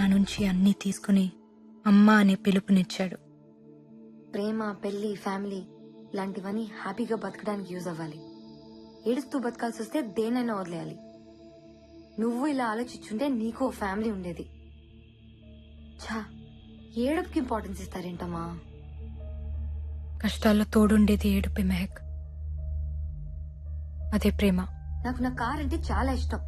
నా నుంచి అన్నీ తీసుకుని అమ్మ అనే పిలుపునిచ్చాడు. ప్రేమ, పెళ్లి, ఫ్యామిలీ లాంటివన్నీ హ్యాపీగా బతకడానికి యూజ్ అవ్వాలి. ఏడుస్తూ బతకాల్సి వస్తే దేనైనా వదిలేయాలి. నువ్వు ఇలా ఆలోచించుంటే నీకు ఓ ఫ్యామిలీ ఉండేది. ఛా, ఏడుపుకి ఇంపార్టెన్స్ ఇస్తారేంటమ్మా? కష్టాల్లో తోడుండేది ఏడుపే మెహక్, అదే ప్రేమ. నాకు నా కార్ అంటే చాలా ఇష్టం.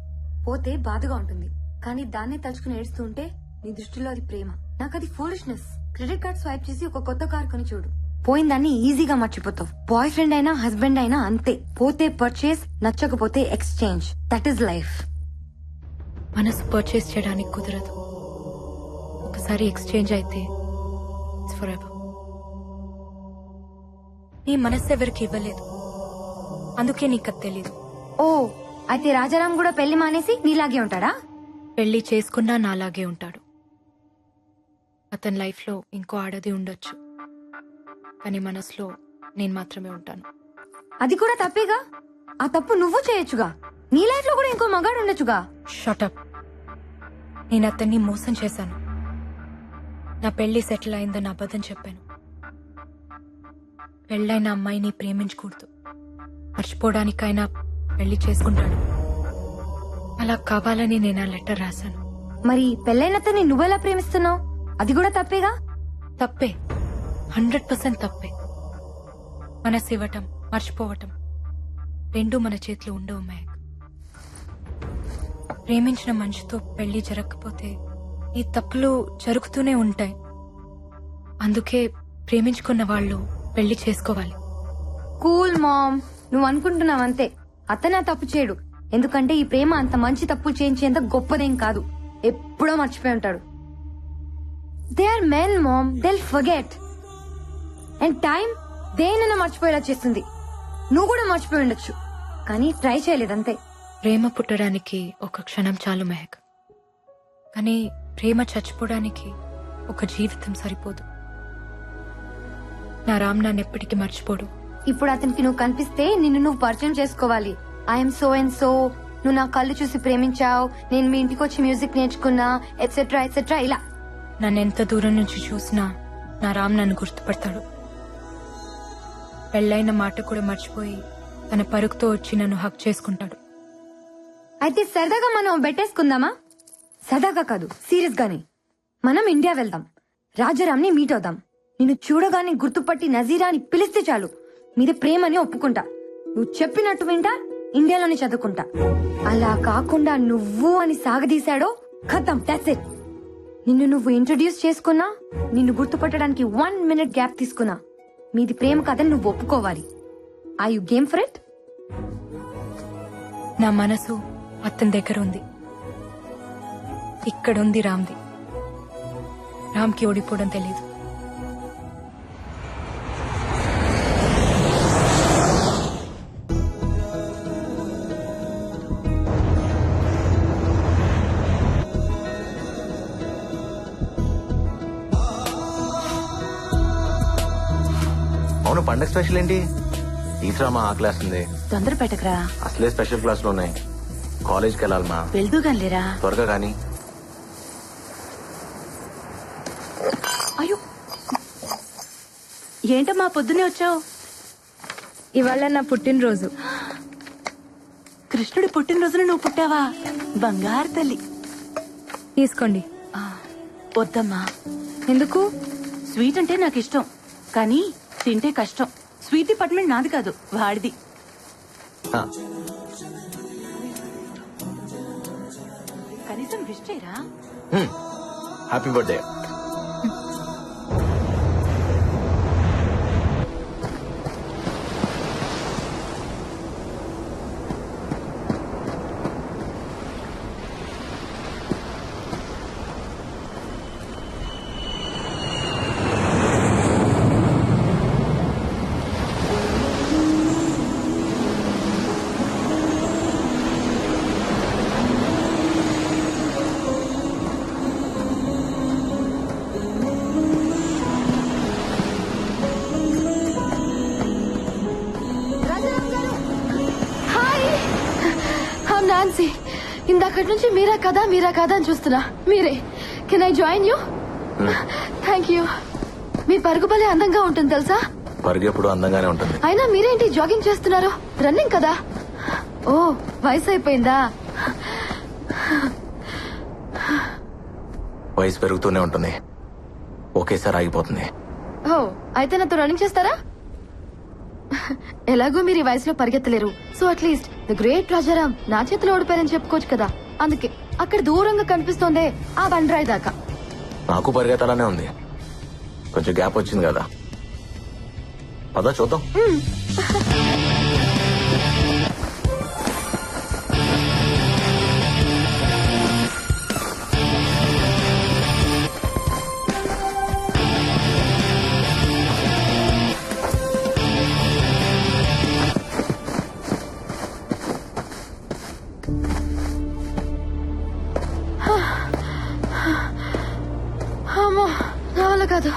పోతే బాధగా ఉంటుంది, కానీ దాన్నే తలుచుకుని ఏడుస్తూ ఉంటే నీ దృష్టిలో అది ప్రేమ. నాకు అది ఫూలిష్నెస్. క్రెడిట్ కార్డ్ స్వైప్ చేసి ఒక కొత్త కార్ కొని చూడు, పోయిందాన్ని ఈజీగా మర్చిపోతావు. బాయ్ ఫ్రెండ్ అయినా హస్బెండ్ అయినా అంతే. పోతే పర్చేస్, నచ్చకపోతే ఎక్స్చేంజ్. That is life. మనసు పర్చేస్ చేయడానికి కుదరదు. ఒకసారి ఎక్స్చేంజ్ అయితే ఇట్స్ ఫర్ ఎవర్. నీ మనసు ఎవరికి ఇవ్వలేదు, అందుకే నీకు అది తెలీదు. ఓ, అయితే రాజారాం కూడా పెళ్లి మానేసి నీలాగే ఉంటాడా? పెళ్లి చేసుకున్నా నాలాగే ఉంటాడు. అతని లైఫ్ లో ఇంకో ఆడది ఉండొచ్చు, కానీ మనసులో నేను మాత్రమే ఉంటాను. అది కూడా తప్పేగా. ఆ తప్పు నువ్వు చేయొచ్చుగా. నీ లైఫ్ లో కూడా ఇంకో మగాడు ఉండొచ్చుగా. షటప్. నేను అతన్ని మోసం చేశాను. నా పెళ్లి సెటిల్ అయిందని అబద్ధం చెప్పాను. పెళ్ళైన అమ్మాయిని ప్రేమించకూడదు, మర్చిపోవడానికైనా పెళ్లి చేసుకుంటాడు. అలా కావాలని నేను ఆ లెటర్ రాశాను. మరి పెళ్ళైనతని నువ్వెలా ప్రేమిస్తున్నావు? అది కూడా తప్పేగా. తప్పే, 100% తప్పే. మనసు ఇవ్వటం, మర్చిపోవటం రెండూ మన చేతిలో ఉండవు మేఘ్. ప్రేమించిన మనిషితో పెళ్లి జరగకపోతే ఈ తప్పులు జరుగుతూనే ఉంటాయి. అందుకే ప్రేమించుకున్న వాళ్ళు పెళ్లి చేసుకోవాలి. కూల్ మామ్, నువ్వు అనుకుంటున్నావంతే. అతనే తప్పు చేయడు, ఎందుకంటే ఈ ప్రేమ అంత మంచి తప్పులు చేయించేంత గొప్పదేం కాదు. ఎప్పుడో మర్చిపోయి ఉంటాడు. They are men ma'am, they forget. And time దేనైనా మర్చిపోయేలా చేస్తుంది. నువ్వు కూడా మర్చిపోయి ఉండొచ్చు, కానీ ట్రై చేయలేదంతే. ప్రేమ పుట్టడానికి ఒక క్షణం చాలు మెహక్, కానీ ప్రేమ చచ్చిపోవడానికి ఒక జీవితం సరిపోదు. నా రామ్ నన్ను ఎప్పటికీ మర్చిపోడు. ఇప్పుడు అతనికి నువ్వు కనిపిస్తే నిన్ను నువ్వు పరిచయం చేసుకోవాలి. ఐఎమ్ సో అండ్ సో, నువ్వు నా కళ్ళు చూసి ప్రేమించావు, నేను మీ ఇంటికి వచ్చి మ్యూజిక్ నేర్చుకున్నా, ఎట్సెట్రా ఎట్సెట్రా. ఇలా నన్ను ఎంత దూరం నుంచి చూసినా నా రామ్ నన్ను గుర్తుపడతాడు. పెళ్ళైన మాట కూడా మర్చిపోయి తన పరుగుతో వచ్చి నన్ను హక్ చేసుకుంటాడు. అయితే సరదాగా మనం బెట్టేసుకుందామా? సరదాగా కాదు, సీరియస్ గానే. మనం ఇండియా వెళ్దాం, రాజారాంని మీట్ అవుదాం. నిన్ను చూడగానే గుర్తుపట్టి నజీరా అని పిలిస్తే చాలు, మీద ప్రేమని ఒప్పుకుంటా. నువ్వు చెప్పినట్టు వింటా, ఇండియాలోనే చదువుకుంటా. అలా కాకుండా నువ్వు అని సాగదీశాడో ఖతం, దట్స్ ఇట్. నిన్ను నువ్వు ఇంట్రొడ్యూస్ చేసుకున్నా, నిన్ను గుర్తుపట్టడానికి 1 minute గ్యాప్ తీసుకున్నా, మీది ప్రేమ కథని నువ్వు ఒప్పుకోవాలి. Are you game for it? నా మనసు అతని దగ్గర ఉంది, ఇక్కడుంది రామ్ది. రామ్కి ఓడిపోవడం తెలీదు. అవును, పండగ స్పెషల్ ఏంటి? తీసరా మా ఆ క్లాస్ ఉంది. తొందర పెట్టకరా, అసలే స్పెషల్ క్లాసులు ఉన్నాయి. కాలేజ్కి వెళ్ళాలి మా. వెళ్తూ గానిలేరా. త్వరగా కానీ. అయ్యో, ఏంటమ్మా పొద్దునే వచ్చావు? ఇవాళ నా పుట్టినరోజు. కృష్ణుడి పుట్టినరోజున నువ్వు పుట్టావా? బంగారు తల్లి. తీసుకోండి. వద్దమ్మా. ఎందుకు? స్వీట్ అంటే నాకు ఇష్టం, కానీ తింటే కష్టం. స్వీట్ డిపార్ట్మెంట్ నాది కాదు, వాడిది. కనీసం విష్ చేయరా? Happy birthday. నాన్సీ, ఇందాకటి నుంచి మీరా కదా అని చూస్తున్నా. మీరే can I join you? Thank you. మీ పరుగు భలే అందంగా ఉంటుంది తెలుసా? పరుగు ఎప్పుడు అందంగానే ఉంటుంది. అయినా మీరేంటి జాగింగ్ చేస్తున్నారు? రన్నింగ్ కదా? ఓ, వయసు అయిపోయిందా? వయసు పెరుగుతూనే ఉంటుంది, ఒకేసారి ఆగిపోతుంది. ఓ, అయితే నాతో రన్నింగ్ చేస్తారా? ఎలాగో మీరు ఈ వయసులో పరిగెత్తలేరు, so at least the great Rajaram నా చేతిలో ఓడిపోయారని చెప్పుకోవచ్చు కదా. అందుకే అక్కడ దూరంగా కనిపిస్తోందే ఆ బండరాయి దాకా. నాకు పరిగెత్తాలనే ఉంది, కొంచెం గ్యాప్ వచ్చింది కదా. పదా చూద్దాం. అమ్మో, నా వల్ల కాదు.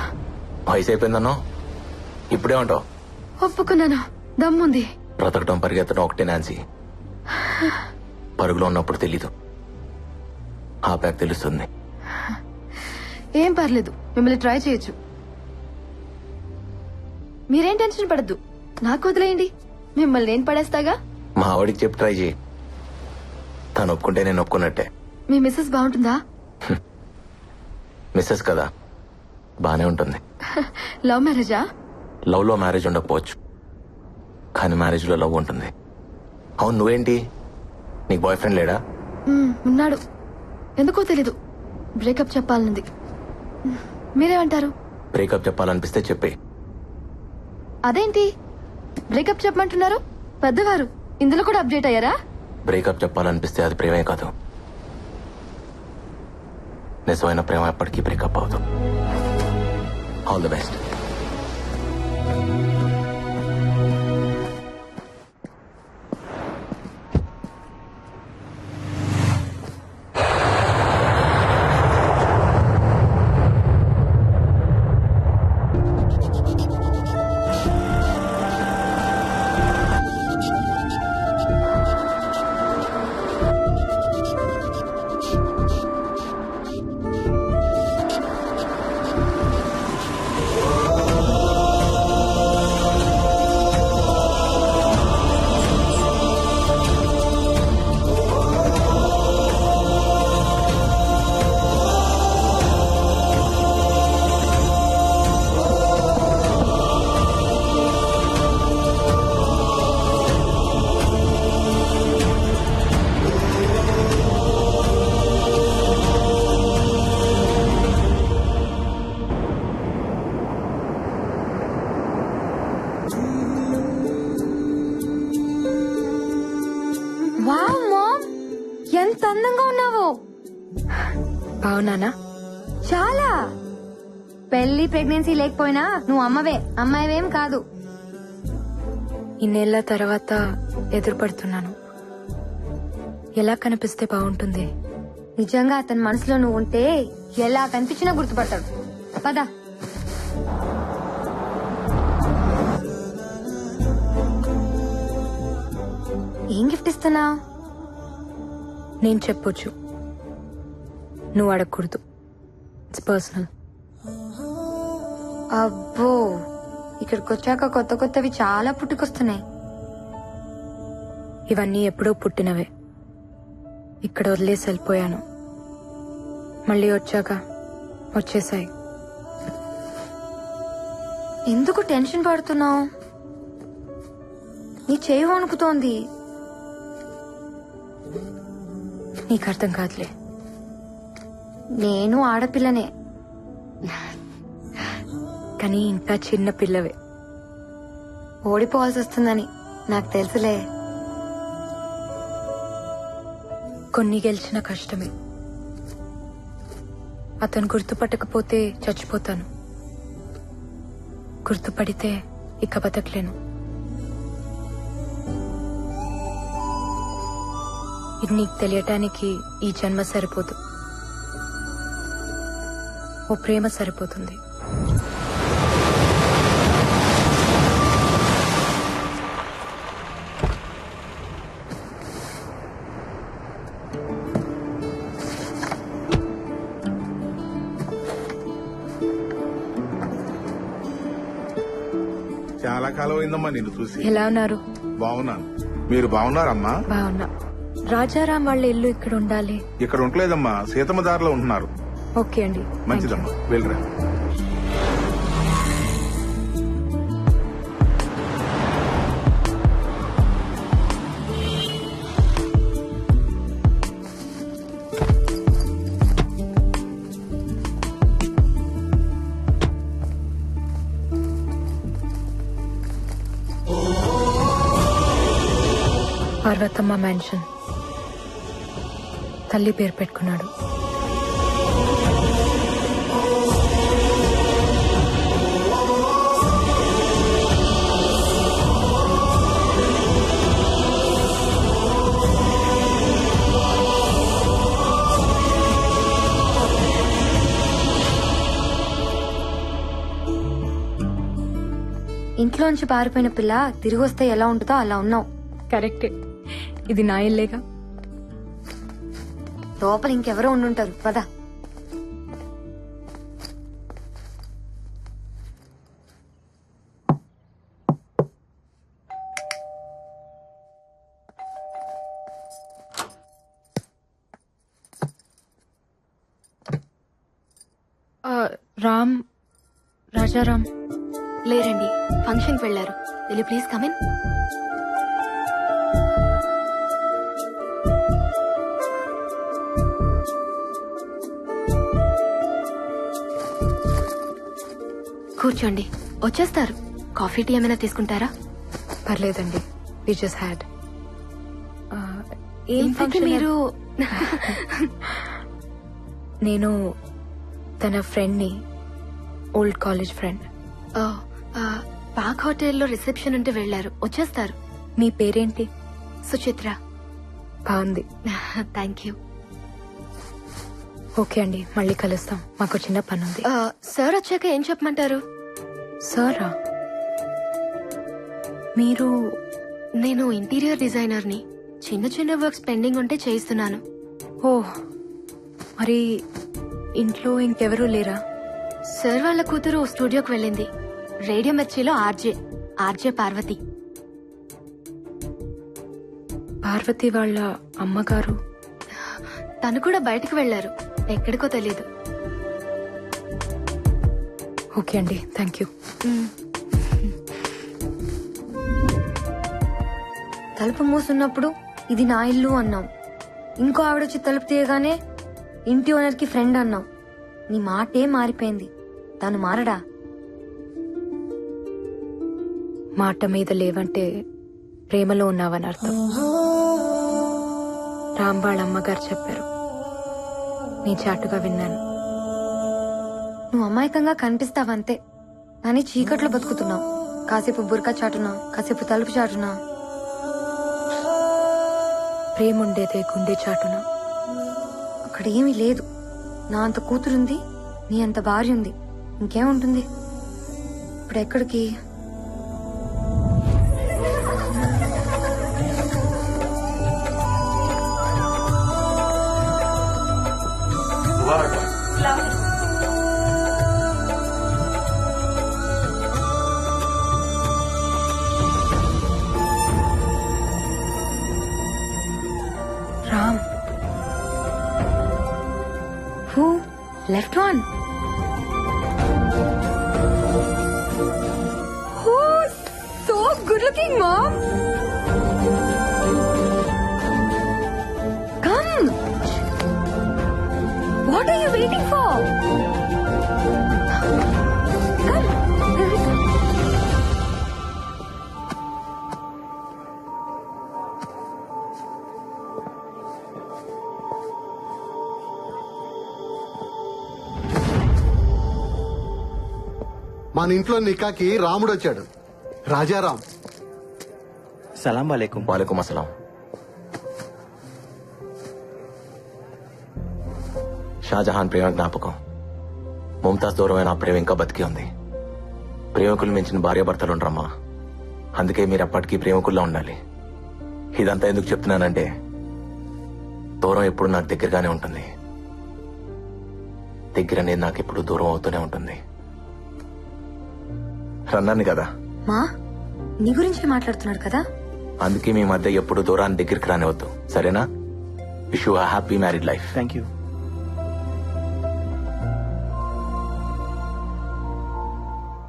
వయసు అయిపోయిందన్నో ఇప్పుడే ఉంటావు. ఒప్పుకున్నాను, దమ్ముంది. బ్రతకటం పరిగెత్తడం ఒకటే నాన్సీ. పరుగులో ఉన్నప్పుడు తెలీదు, ఆ ప్యాక్ తెలుస్తుంది. ఏం పర్లేదు, మిమ్మల్ని ట్రై చేయొచ్చు. మీరేం టెన్షన్ పడద్దు, నాకు వదిలేయండి, మిమ్మల్ని నేను పడేస్తాగా. మా ఆవిడికి చెప్పి ట్రై చేయి, తను ఒప్పుకుంటే నేను ఒప్పుకున్నట్టే. మీ మిస్సెస్ బాగుంటుందా? మిస్సెస్ కదా, బానే ఉంటుంది. లవ్ మ్యారేజా? లవ్ లో మ్యారేజ్ ఉండకపోవచ్చు, కానీ మ్యారేజ్ లో లవ్ ఉంటుంది. అవును, నువ్వేంటి, నీకు బాయ్ ఫ్రెండ్ లేడా? ఉన్నాడు, ఎందుకో తెలీదు, బ్రేకప్ చెప్పాలనుంది. మీరేమంటారు? బ్రేకప్ చెప్పాలనిపిస్తే చెప్పే. అదేంటి బ్రేకప్ చెప్పమంటున్నారు? పెద్దవారు ఇందులో కూడా అప్డేట్ అయ్యారా? బ్రేకప్ చెప్పాలనిపిస్తే అది ప్రేమే కాదు, నిజమైన ప్రేమ ఎప్పటికీ బ్రేకప్ అవదు. All the best. Wow ma'am, ఎంత అందంగా ఉన్నావో. బావునానా? చాలా. పెళ్లి ప్రెగ్నెన్సీ లేకపోయినా నువ్వు అమ్మవే, అమ్మాయివేం కాదు. ఇన్నేళ్ల తర్వాత ఎదురుపడుతున్నాను. ఎలా కనిపిస్తే బాగుంటుంది? నిజంగా అతని మనసులో నువ్వు ఉంటే ఎలా కనిపించినా గుర్తుపడతాడు. పద. ఏం గిఫ్ట్ ఇస్తున్నావు? నేను చెప్పొచ్చు, నువ్వు అడగకూడదు. It's personal. అబ్బో, ఇక్కడికి వచ్చాక కొత్త కొత్తవి చాలా పుట్టుకొస్తున్నాయి. ఇవన్నీ ఎప్పుడో పుట్టినవే, ఇక్కడ వదిలేసి వెళ్ళిపోయాను. మళ్ళీ వచ్చాక వచ్చేసాయి. ఎందుకు టెన్షన్ పడుతున్నావు? నీ చేయి వణుకుతోంది. నీకు అర్థం కాదులే. నేను ఆడపిల్లనే, కానీ ఇంకా చిన్న పిల్లవే. ఓడిపోవాల్సి వస్తుందని నాకు తెలుసులే. కొన్ని గెలిచిన కష్టమే. అతను గుర్తుపట్టకపోతే చచ్చిపోతాను, గుర్తుపడితే ఇక బతకలేను. ఇది నీకు తెలియటానికి ఈ జన్మ సరిపోదు, ఓ ప్రేమ సరిపోతుంది. చాలా కాలం అయిందమ్మా నిన్ను చూసి. ఎలా ఉన్నారు? బాగున్నాను. మీరు బాగున్నారమ్మా? బాగున్నా. రాజారాం వాళ్ళ ఇల్లు ఇక్కడ ఉండాలి. ఇక్కడ ఉండలేదమ్మా, సీతమ్మ దారిలో ఉంటున్నారు. ఓకే అండి. మంచిదమ్మా, వెళ్ళరా. పార్వతమ్మ మ్యాన్షన్. తల్లి పేరు పెట్టుకున్నాడు. ఇంట్లోంచి పారిపోయిన పిల్ల తిరిగి వస్తే ఎలా ఉంటుందో అలా ఉన్నావు. కరెక్టే. ఇది నా ఇల్లేగా. లోపల ఇంకెవరో ఉండుంటారు. పద. రామ్, రాజారాం లేరండి, ఫంక్షన్ వెళ్లారు. Will you please come in? కూర్చోండి, వచ్చేస్తారు. కాఫీ టీ ఏమైనా తీసుకుంటారా? పర్లేదండి. We just had. ఇంతకీ మీరు నేను తన ఫ్రెండ్ ని, ఓల్డ్ కాలేజ్ ఫ్రెండ్. పాక్ హోటల్లో రిసెప్షన్ ఉంటే వెళ్లారు, వచ్చేస్తారు. మీ పేరేంటి? సుచిత్ర. బాగుంది. Thank you. ఓకే అండి, మళ్ళీ కలుస్తాం. మాకు చిన్న పని ఉంది. సార్ వచ్చాక ఏం చెప్పమంటారు? సారా? మీరు? నేను ఇంటీరియర్ డిజైనర్ ని. చిన్న చిన్న వర్క్స్ పెండింగ్ ఉంటే చేయిస్తున్నాను. ఓ, మరి ఇంట్లో ఇంకెవరూ లేరా? సార్ వాళ్ళ కూతురు స్టూడియోకి వెళ్ళింది. రేడియో మిర్చిలో ఆర్జే పార్వతి. పార్వతి వాళ్ళ అమ్మగారు? తను కూడా బయటకు వెళ్లారు, ఎక్కడికో తెలీదు. ఓకే అండి, థ్యాంక్ యూ. తలుపు మూసున్నప్పుడు ఇది నా ఇల్లు అన్నాం. ఇంకో ఆవిడొచ్చి తలుపు తీయగానే ఇంటి ఓనర్ కి ఫ్రెండ్ అన్నాం. నీ మాటే మారిపోయింది. తను మారడా? మాట మీద లేవంటే ప్రేమలో ఉన్నావని అర్థం. రామ్ వాళ్ళ అమ్మగారు చెప్పారు, నీ చాటుగా విన్నాను. నువ్వు అమాయకంగా కనిపిస్తావంతే, కానీ చీకట్లో బతుకుతున్నావు. కాసేపు బురకా చాటునా, కాసేపు తలుపు చాటునా. ప్రేముండేదే గుండె చాటున. అక్కడ ఏమీ లేదు. నా అంత కూతురుంది, నీ అంత భార్య ఉంది. ఇంకేముంటుంది? ఇప్పుడు ఎక్కడికి? Ram. Who? Left one. Oh, so good looking, Mom. Come. What are you waiting for? Come. మన ఇంట్లో నికాకి రాముడు వచ్చాడు. రాజారాం. సలాం వాలేకుం. వాలేకుం అస్సలాం. షాజహాన్ ప్రేమ జ్ఞాపకం. ముంతాజ్ దూరమైన ఆ ప్రేమ ఇంకా బతికి ఉంది. ప్రేమికులు మించిన భార్యాభర్తలు ఉండరమ్మా. అందుకే మీరు ఎప్పటికీ ప్రేమికుల్లో ఉండాలి. ఇదంతా ఎందుకు చెప్తున్నానంటే, దూరం ఎప్పుడు నాకు దగ్గరగానే ఉంటుంది. దగ్గర అనేది నాకు ఎప్పుడు దూరం అవుతూనే ఉంటుంది. రన్నాను కదా, మా నీ గురించే మాట్లాడుతున్నాడు కదా. అందుకే మీ మధ్య ఎప్పుడు దూరాన్ని దగ్గరికి రానివద్దు, సరేనా? Wish you happy married life. Thank you.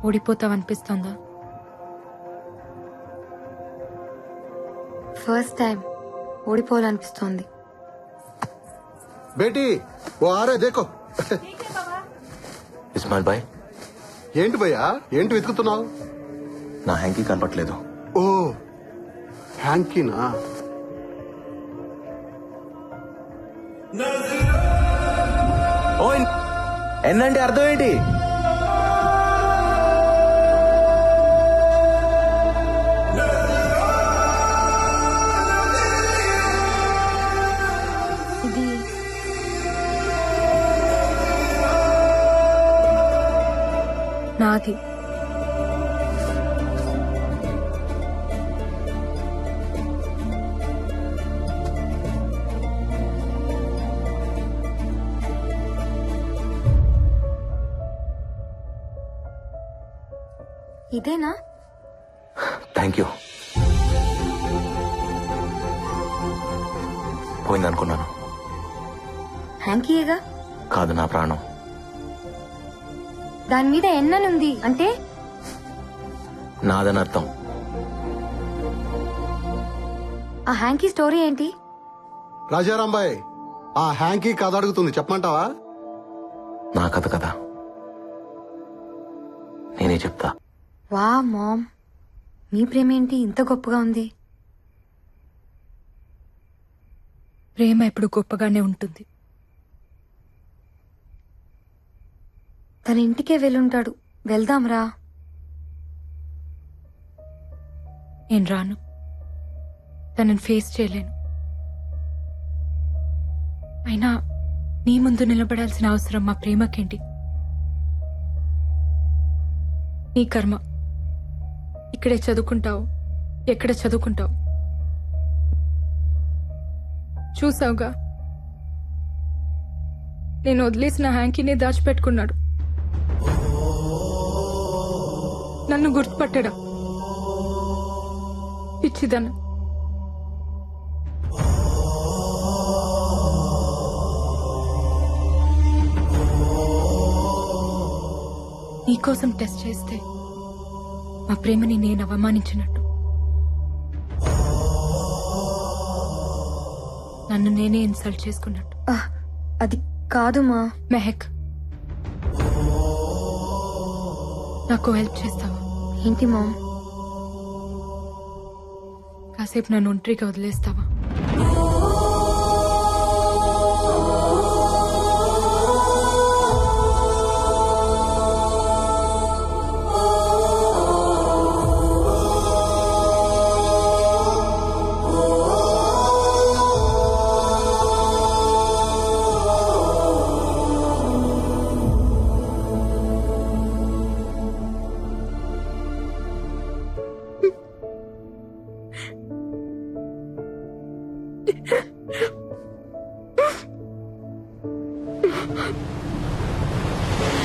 ఓడిపోతావనిపిస్తోందా? ఫస్ట్ టైం ఓడిపోవాలనిపిస్తోంది. బేటీ ఓ ఆరే దేకో. ఇస్మాయిల్ బాయ్, ఏంటి భయ్యా, ఏంటి వెతుకుతున్నావు? నా హ్యాంకీ కనపట్లేదు. ఓ హ్యాంకీనా? ఓ ఎన్నంటే అర్థం ఏంటి? ఇది నాది. ఇదేనా? Thank you. పోయిందనుకున్నాను. హ్యాంకీయేగా. కాదు, నా ప్రాణం. దాని మీద ఎన్ననుంది అంటే నాదని అర్థం. ఆ హ్యాంకీ స్టోరీ ఏంటి? రాజారాంబాయ్, ఆ హ్యాంకీ కథ అడుగుతుంది, చెప్పమంటావా? నా కథ కదా, నేనే చెప్తా. వా మామ్, మీ ప్రేమ ఏంటి ఇంత గొప్పగా ఉంది? ప్రేమ ఎప్పుడు గొప్పగానే ఉంటుంది. తన ఇంటికే వెళ్ళుంటాడు, వెళ్దాంరా. నేను రాను. తనని ఫేస్ చేయలేను. అయినా నీ ముందు నిలబడాల్సిన అవసరం మా ప్రేమకేంటి? నీ కర్మ. ఇక్కడే చదువుకుంటావు, ఎక్కడ చదువుకుంటావు? చూసావుగా, నేను వదిలేసిన హ్యాంకీనే దాచిపెట్టుకున్నాడు. నన్ను గుర్తుపట్టడా? పిచ్చిదన్న. నీకోసం టెస్ట్ చేస్తే మా ప్రేమని నేను అవమానించినట్టు, నన్ను నేనే ఇన్సల్ట్ చేసుకున్నట్టు. అది కాదు మా. మెహక్, నాకు హెల్ప్ చేస్తావా? ఏంటి మామ్? కాసేపు నన్ను ఒంటరిగా వదిలేస్తావా?